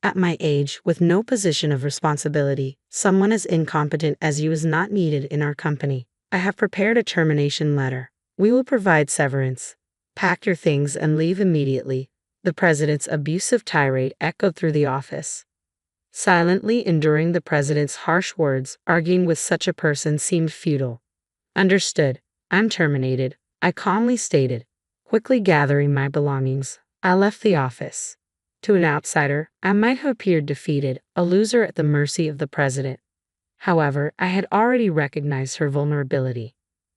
At my age, with no position of responsibility, someone as incompetent as you is not needed in our company. I have prepared a termination letter. We will provide severance. Pack your things and leave immediately. The president's abusive tirade echoed through the office. Silently enduring the president's harsh words, arguing with such a person seemed futile. Understood. I'm terminated, I calmly stated. Quickly gathering my belongings, I left the office. To an outsider, I might have appeared defeated, a loser at the mercy of the president. However, I had already recognized her vulnerability.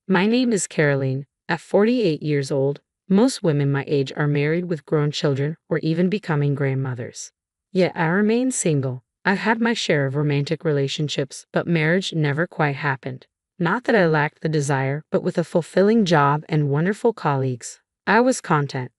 My name is Caroline. At 48 years old, most women my age are married with grown children or even becoming grandmothers. Yet I remain single. I've had my share of romantic relationships, but marriage never quite happened. Not that I lacked the desire, but with a fulfilling job and wonderful colleagues, I was content.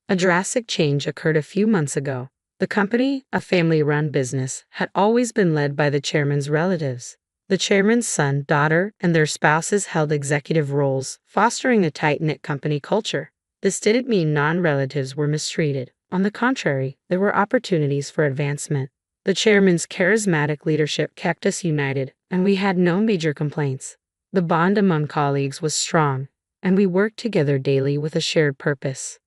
A drastic change occurred a few months ago. The company, a family-run business, had always been led by the chairman's relatives. The chairman's son, daughter, and their spouses held executive roles, fostering a tight-knit company culture. This didn't mean non-relatives were mistreated. On the contrary, there were opportunities for advancement. The chairman's charismatic leadership kept us united, and we had no major complaints. The bond among colleagues was strong, and we worked together daily with a shared purpose.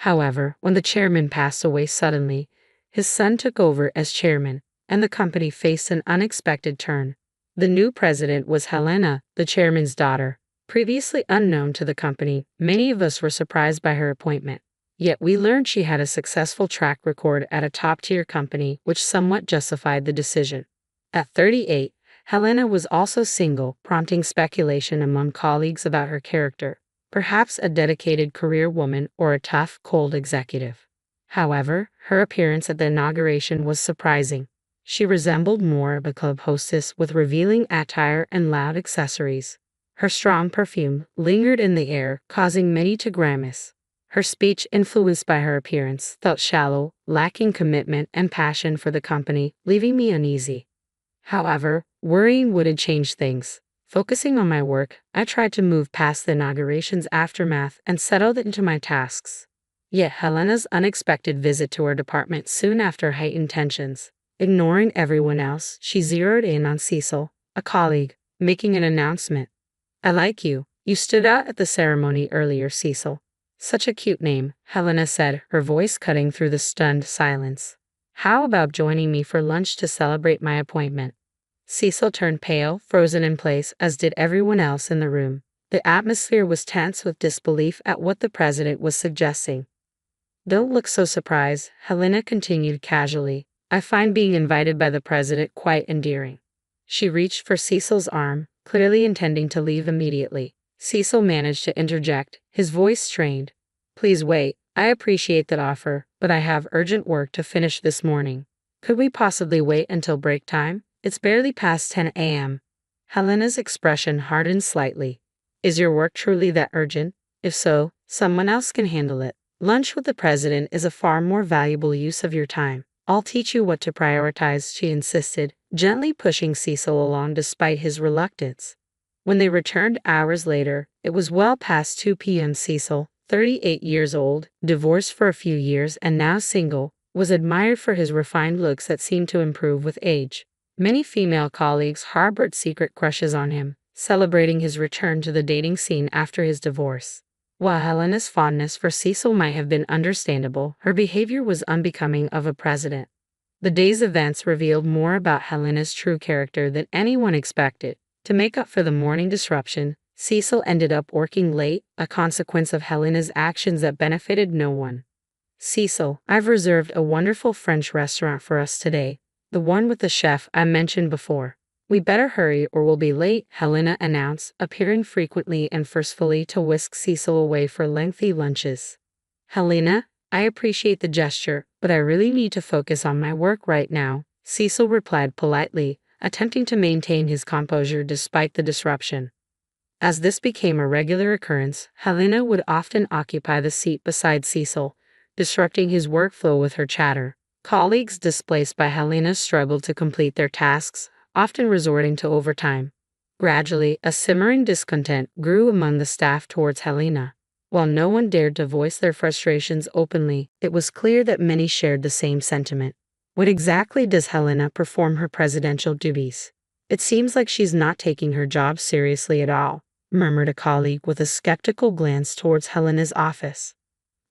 However, when the chairman passed away suddenly, his son took over as chairman, and the company faced an unexpected turn. The new president was Helena, the chairman's daughter. Previously unknown to the company, many of us were surprised by her appointment. Yet we learned she had a successful track record at a top-tier company, which somewhat justified the decision. At 38, Helena was also single, prompting speculation among colleagues about her character. Perhaps a dedicated career woman or a tough, cold executive. However, her appearance at the inauguration was surprising. She resembled more of a club hostess with revealing attire and loud accessories. Her strong perfume lingered in the air, causing many to grimace. Her speech, influenced by her appearance, felt shallow, lacking commitment and passion for the company, leaving me uneasy. However, worrying wouldn't change things. Focusing on my work, I tried to move past the inauguration's aftermath and settled into my tasks. Yet Helena's unexpected visit to our department soon after heightened tensions. Ignoring everyone else, she zeroed in on Cecil, a colleague, making an announcement. "I like you. You stood out at the ceremony earlier, Cecil." "Such a cute name," Helena said, her voice cutting through the stunned silence. "How about joining me for lunch to celebrate my appointment?" Cecil turned pale, frozen in place, as did everyone else in the room. The atmosphere was tense with disbelief at what the president was suggesting. "Don't look so surprised," Helena continued casually. "I find being invited by the president quite endearing." She reached for Cecil's arm, clearly intending to leave immediately. Cecil managed to interject, his voice strained. "Please wait. I appreciate that offer, but I have urgent work to finish this morning. Could we possibly wait until break time? It's barely past 10 a.m. Helena's expression hardened slightly. "Is your work truly that urgent? If so, someone else can handle it. Lunch with the president is a far more valuable use of your time. I'll teach you what to prioritize," she insisted, gently pushing Cecil along despite his reluctance. When they returned hours later, it was well past 2 p.m. Cecil, 38 years old, divorced for a few years and now single, was admired for his refined looks that seemed to improve with age. Many female colleagues harbored secret crushes on him, celebrating his return to the dating scene after his divorce. While Helena's fondness for Cecil might have been understandable, her behavior was unbecoming of a president. The day's events revealed more about Helena's true character than anyone expected. To make up for the morning disruption, Cecil ended up working late, a consequence of Helena's actions that benefited no one. "Cecil, I've reserved a wonderful French restaurant for us today. The one with the chef I mentioned before. We better hurry or we'll be late," Helena announced, appearing frequently and forcefully to whisk Cecil away for lengthy lunches. "Helena, I appreciate the gesture, but I really need to focus on my work right now," Cecil replied politely, attempting to maintain his composure despite the disruption. As this became a regular occurrence, Helena would often occupy the seat beside Cecil, disrupting his workflow with her chatter. Colleagues displaced by Helena struggled to complete their tasks, often resorting to overtime. Gradually, a simmering discontent grew among the staff towards Helena. While no one dared to voice their frustrations openly, it was clear that many shared the same sentiment. What exactly does Helena perform her presidential duties? It seems like she's not taking her job seriously at all, murmured a colleague with a skeptical glance towards Helena's office.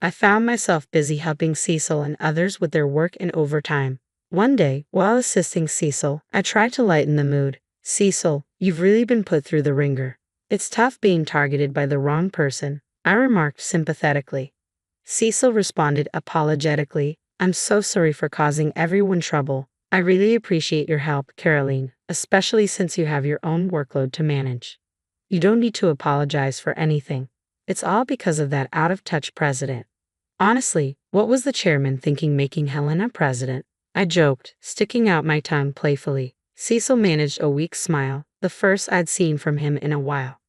I found myself busy helping Cecil and others with their work and overtime. One day, while assisting Cecil, I tried to lighten the mood. Cecil, you've really been put through the ringer. It's tough being targeted by the wrong person, I remarked sympathetically. Cecil responded apologetically, I'm so sorry for causing everyone trouble. I really appreciate your help, Caroline, especially since you have your own workload to manage. You don't need to apologize for anything. It's all because of that out-of-touch president. Honestly, what was the chairman thinking making Helena president? I joked, sticking out my tongue playfully. Cecil managed a weak smile, the first I'd seen from him in a while.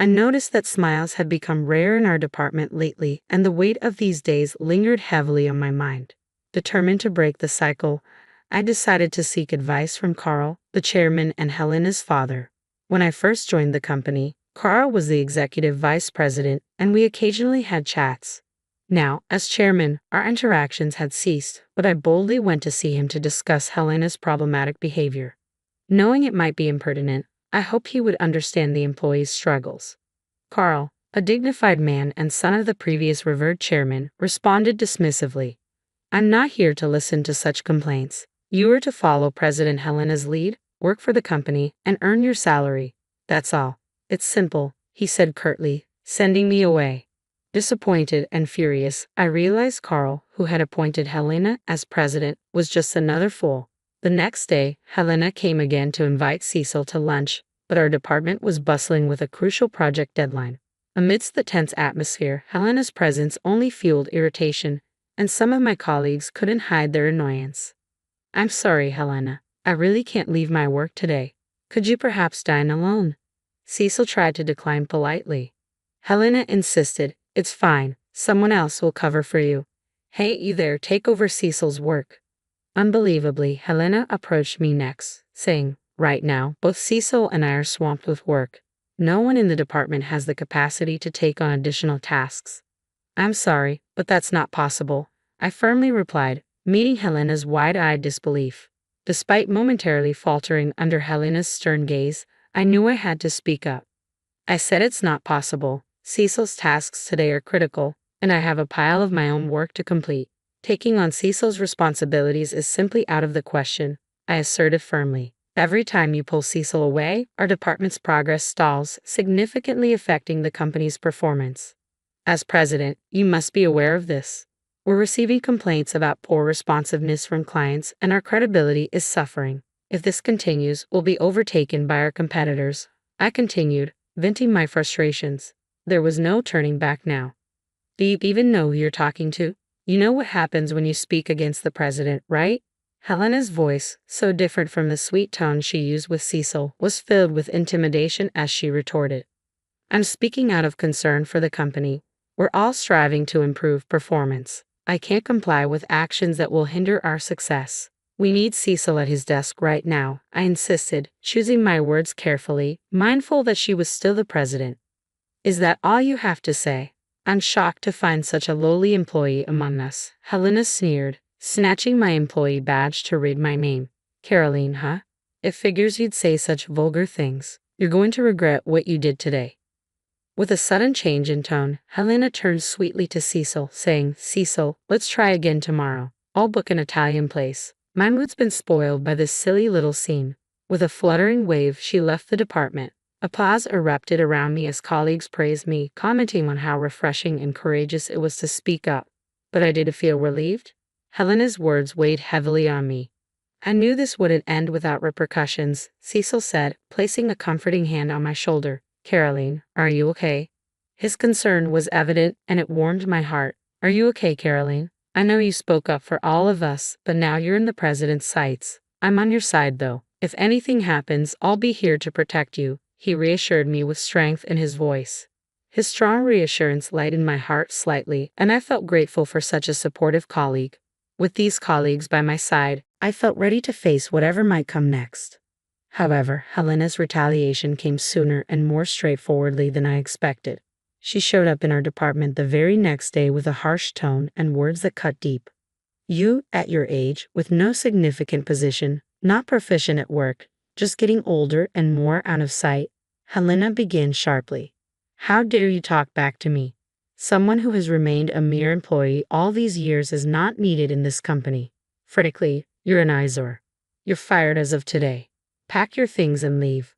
I noticed that smiles had become rare in our department lately, and the weight of these days lingered heavily on my mind. Determined to break the cycle, I decided to seek advice from Carl, the chairman and Helena's father. When I first joined the company, Carl was the executive vice president, and we occasionally had chats. Now, as chairman, our interactions had ceased, but I boldly went to see him to discuss Helena's problematic behavior. Knowing it might be impertinent, I hoped he would understand the employee's struggles. Carl, a dignified man and son of the previous revered chairman, responded dismissively. I'm not here to listen to such complaints. You are to follow President Helena's lead, work for the company, and earn your salary. That's all. It's simple, he said curtly, sending me away. Disappointed and furious, I realized Carl, who had appointed Helena as president, was just another fool. The next day, Helena came again to invite Cecil to lunch, but our department was bustling with a crucial project deadline. Amidst the tense atmosphere, Helena's presence only fueled irritation, and some of my colleagues couldn't hide their annoyance. I'm sorry, Helena. I really can't leave my work today. Could you perhaps dine alone? Cecil tried to decline politely. Helena insisted, it's fine, someone else will cover for you. Hey, you there, take over Cecil's work. Unbelievably, Helena approached me next, saying, right now, both Cecil and I are swamped with work. No one in the department has the capacity to take on additional tasks. I'm sorry, but that's not possible, I firmly replied, meeting Helena's wide-eyed disbelief. Despite momentarily faltering under Helena's stern gaze, I knew I had to speak up. I said it's not possible. Cecil's tasks today are critical, and I have a pile of my own work to complete. Taking on Cecil's responsibilities is simply out of the question, I asserted firmly. Every time you pull Cecil away, our department's progress stalls, significantly affecting the company's performance. As president, you must be aware of this. We're receiving complaints about poor responsiveness from clients, and our credibility is suffering. If this continues, we'll be overtaken by our competitors, I continued, venting my frustrations. There was no turning back now. Do you even know who you're talking to? You know what happens when you speak against the president, right? Helena's voice, so different from the sweet tone she used with Cecil, was filled with intimidation as she retorted. I'm speaking out of concern for the company. We're all striving to improve performance. I can't comply with actions that will hinder our success. We need Cecil at his desk right now, I insisted, choosing my words carefully, mindful that she was still the president. Is that all you have to say? I'm shocked to find such a lowly employee among us, Helena sneered, snatching my employee badge to read my name. Caroline, huh? It figures you'd say such vulgar things. You're going to regret what you did today. With a sudden change in tone, Helena turned sweetly to Cecil, saying, Cecil, let's try again tomorrow. I'll book an Italian place. My mood's been spoiled by this silly little scene. With a fluttering wave, she left the department. Applause erupted around me as colleagues praised me, commenting on how refreshing and courageous it was to speak up. But I did feel relieved. Helena's words weighed heavily on me. I knew this wouldn't end without repercussions, Cecil said, placing a comforting hand on my shoulder. Caroline, are you okay? His concern was evident, and it warmed my heart. Are you okay, Caroline? I know you spoke up for all of us, but now you're in the president's sights. I'm on your side, though. If anything happens, I'll be here to protect you, he reassured me with strength in his voice. His strong reassurance lightened my heart slightly, and I felt grateful for such a supportive colleague. With these colleagues by my side, I felt ready to face whatever might come next. However, Helena's retaliation came sooner and more straightforwardly than I expected. She showed up in our department the very next day with a harsh tone and words that cut deep. You, at your age, with no significant position, not proficient at work, just getting older and more out of sight. Helena began sharply. How dare you talk back to me? Someone who has remained a mere employee all these years is not needed in this company. Critically, you're an eyesore. You're fired as of today. Pack your things and leave.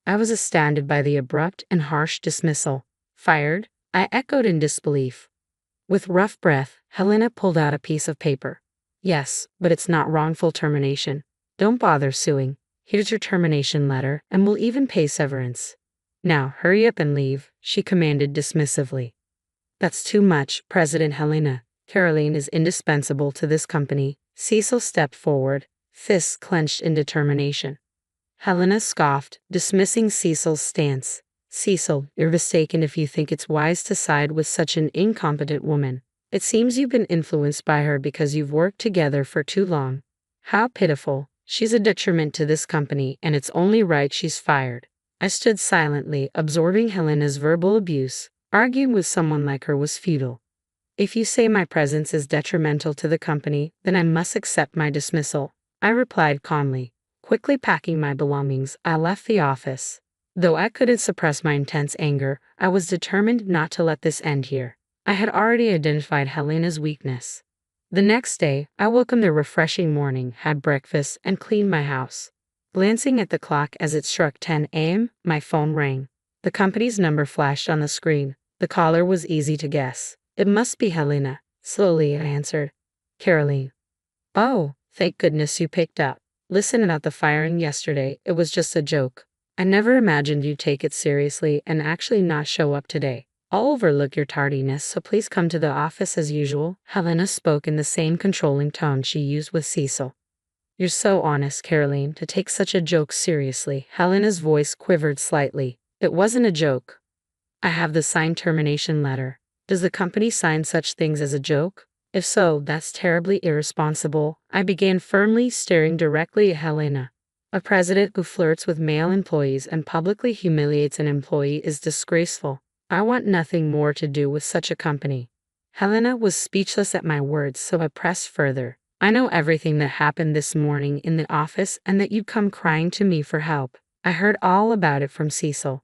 I was astounded by the abrupt and harsh dismissal. Fired? I echoed in disbelief. With rough breath, Helena pulled out a piece of paper. Yes, but it's not wrongful termination. Don't bother suing. Here's your termination letter, and we'll even pay severance. Now, hurry up and leave, she commanded dismissively. That's too much, President Helena. Caroline is indispensable to this company. Cecil stepped forward, fists clenched in determination. Helena scoffed, dismissing Cecil's stance. Cecil, you're mistaken if you think it's wise to side with such an incompetent woman. It seems you've been influenced by her because you've worked together for too long. How pitiful. She's a detriment to this company, and it's only right she's fired. I stood silently, absorbing Helena's verbal abuse. Arguing with someone like her was futile. If you say my presence is detrimental to the company, then I must accept my dismissal, I replied calmly. Quickly packing my belongings, I left the office. Though I couldn't suppress my intense anger, I was determined not to let this end here. I had already identified Helena's weakness. The next day, I welcomed the refreshing morning, had breakfast, and cleaned my house. Glancing at the clock as it struck 10 a.m., my phone rang. The company's number flashed on the screen. The caller was easy to guess. It must be Helena. Slowly, I answered. Caroline. Oh, thank goodness you picked up. Listen, about the firing yesterday, it was just a joke. I never imagined you'd take it seriously and actually not show up today. I'll overlook your tardiness, so please come to the office as usual. Helena spoke in the same controlling tone she used with Cecil. You're so honest, Caroline, to take such a joke seriously. Helena's voice quivered slightly. It wasn't a joke. I have the signed termination letter. Does the company sign such things as a joke? If so, that's terribly irresponsible. I began firmly, staring directly at Helena. A president who flirts with male employees and publicly humiliates an employee is disgraceful. I want nothing more to do with such a company. Helena was speechless at my words, so I pressed further. I know everything that happened this morning in the office and that you'd come crying to me for help. I heard all about it from Cecil.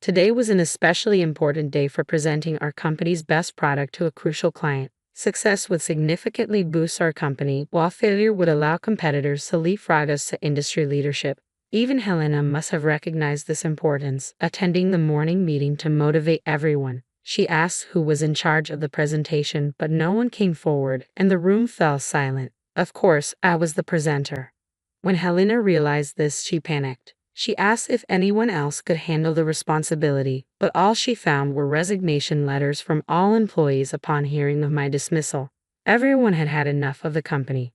Today was an especially important day for presenting our company's best product to a crucial client. Success would significantly boost our company, while failure would allow competitors to leapfrog us to industry leadership. Even Helena must have recognized this importance, attending the morning meeting to motivate everyone. She asked who was in charge of the presentation, but no one came forward, and the room fell silent. Of course, I was the presenter. When Helena realized this, she panicked. She asked if anyone else could handle the responsibility, but all she found were resignation letters from all employees upon hearing of my dismissal. Everyone had had enough of the company.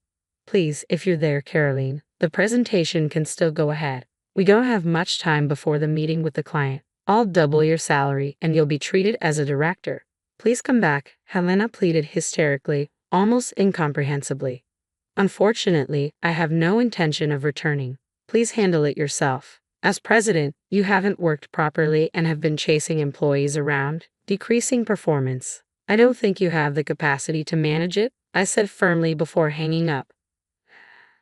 Please, if you're there, Caroline, the presentation can still go ahead. We don't have much time before the meeting with the client. I'll double your salary, and you'll be treated as a director. Please come back, Helena pleaded hysterically, almost incomprehensibly. Unfortunately, I have no intention of returning. Please handle it yourself. As president, you haven't worked properly and have been chasing employees around, decreasing performance. I don't think you have the capacity to manage it, I said firmly before hanging up.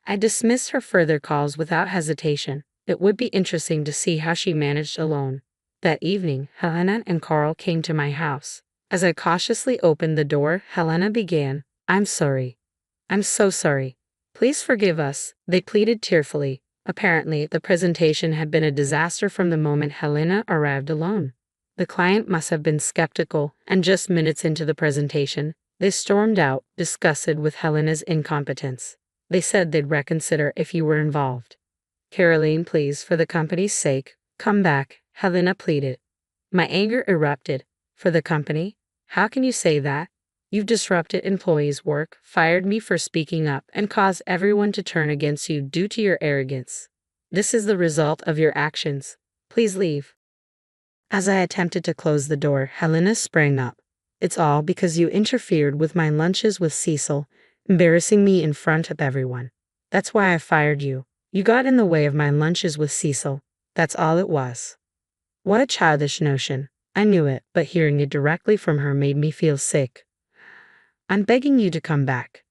I dismissed her further calls without hesitation. It would be interesting to see how she managed alone. That evening, Helena and Carl came to my house. As I cautiously opened the door, Helena began, I'm sorry. I'm so sorry. Please forgive us, they pleaded tearfully. Apparently, the presentation had been a disaster from the moment Helena arrived alone. The client must have been skeptical, and just minutes into the presentation, they stormed out, disgusted with Helena's incompetence. They said they'd reconsider if you were involved. Caroline, please, for the company's sake, come back, Helena pleaded. My anger erupted. For the company? How can you say that? You've disrupted employees' work, fired me for speaking up, and caused everyone to turn against you due to your arrogance. This is the result of your actions. Please leave. As I attempted to close the door, Helena sprang up. It's all because you interfered with my lunches with Cecil, embarrassing me in front of everyone. That's why I fired you. You got in the way of my lunches with Cecil. That's all it was. What a childish notion. I knew it, but hearing it directly from her made me feel sick. I'm begging you to come back.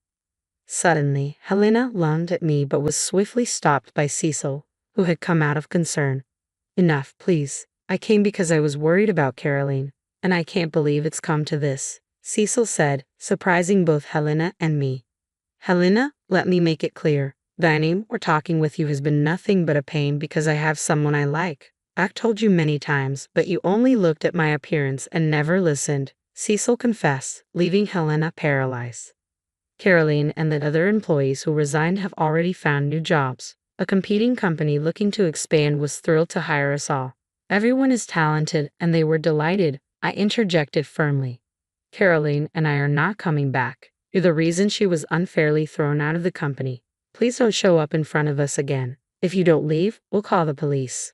Suddenly, Helena lunged at me but was swiftly stopped by Cecil, who had come out of concern. Enough, please. I came because I was worried about Caroline, and I can't believe it's come to this, Cecil said, surprising both Helena and me. Helena, let me make it clear. Dining or talking with you has been nothing but a pain because I have someone I like. I've told you many times, but you only looked at my appearance and never listened, Cecil confessed, leaving Helena paralyzed. Caroline and the other employees who resigned have already found new jobs. A competing company looking to expand was thrilled to hire us all. Everyone is talented and they were delighted, I interjected firmly. Caroline and I are not coming back. You're the reason she was unfairly thrown out of the company. Please don't show up in front of us again. If you don't leave, we'll call the police.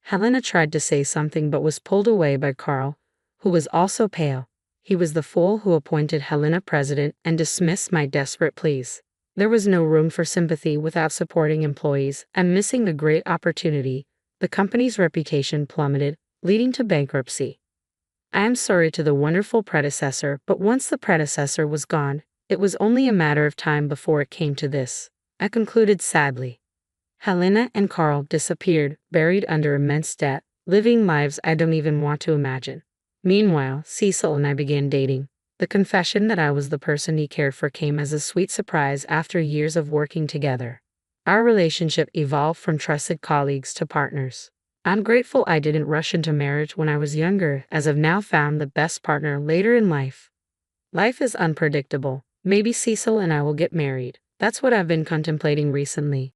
Helena tried to say something but was pulled away by Carl, who was also pale. He was the fool who appointed Helena president and dismissed my desperate pleas. There was no room for sympathy without supporting employees, and missing a great opportunity, the company's reputation plummeted, leading to bankruptcy. I am sorry to the wonderful predecessor, but once the predecessor was gone, it was only a matter of time before it came to this, I concluded sadly. Helena and Carl disappeared, buried under immense debt, living lives I don't even want to imagine. Meanwhile, Cecil and I began dating. The confession that I was the person he cared for came as a sweet surprise after years of working together. Our relationship evolved from trusted colleagues to partners. I'm grateful I didn't rush into marriage when I was younger, as I've now found the best partner later in life. Life is unpredictable. Maybe Cecil and I will get married. That's what I've been contemplating recently.